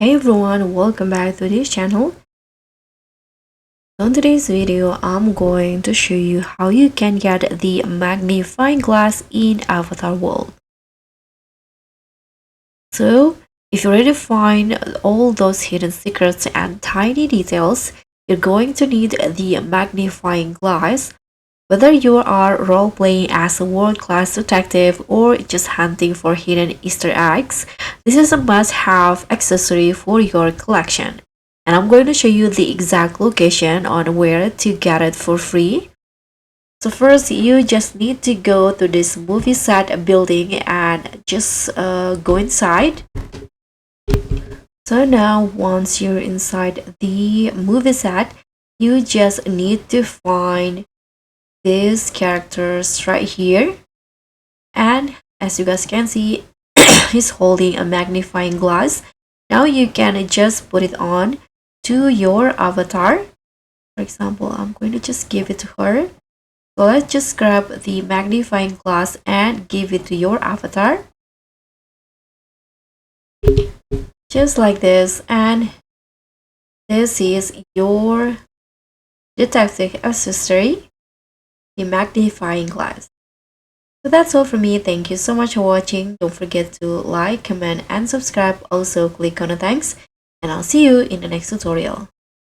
Hey everyone, welcome back to this channel. On today's video, I'm going to show you how you can get the magnifying glass in Avatar world. So, if you're ready to find all those hidden secrets and tiny details, you're going to need the magnifying glass. Whether you are role-playing as a world-class detective or just hunting for hidden Easter eggs, this is a must-have accessory for your collection. And I'm going to show you the exact location on where to get it for free. So first, you just need to go to this movie set building and just go inside. So now, once you're inside the movie set, you just need to find these characters right here, and as you guys can see, he's holding a magnifying glass. Now you can just put it on to your avatar. For example, I'm going to just give it to her. So let's just grab the magnifying glass and give it to your avatar, just like this. And this is your detective accessory, the magnifying glass. So that's all from me. Thank you so much for watching. Don't forget to like, comment, and subscribe. Also click on the thanks, and I'll see you in the next tutorial.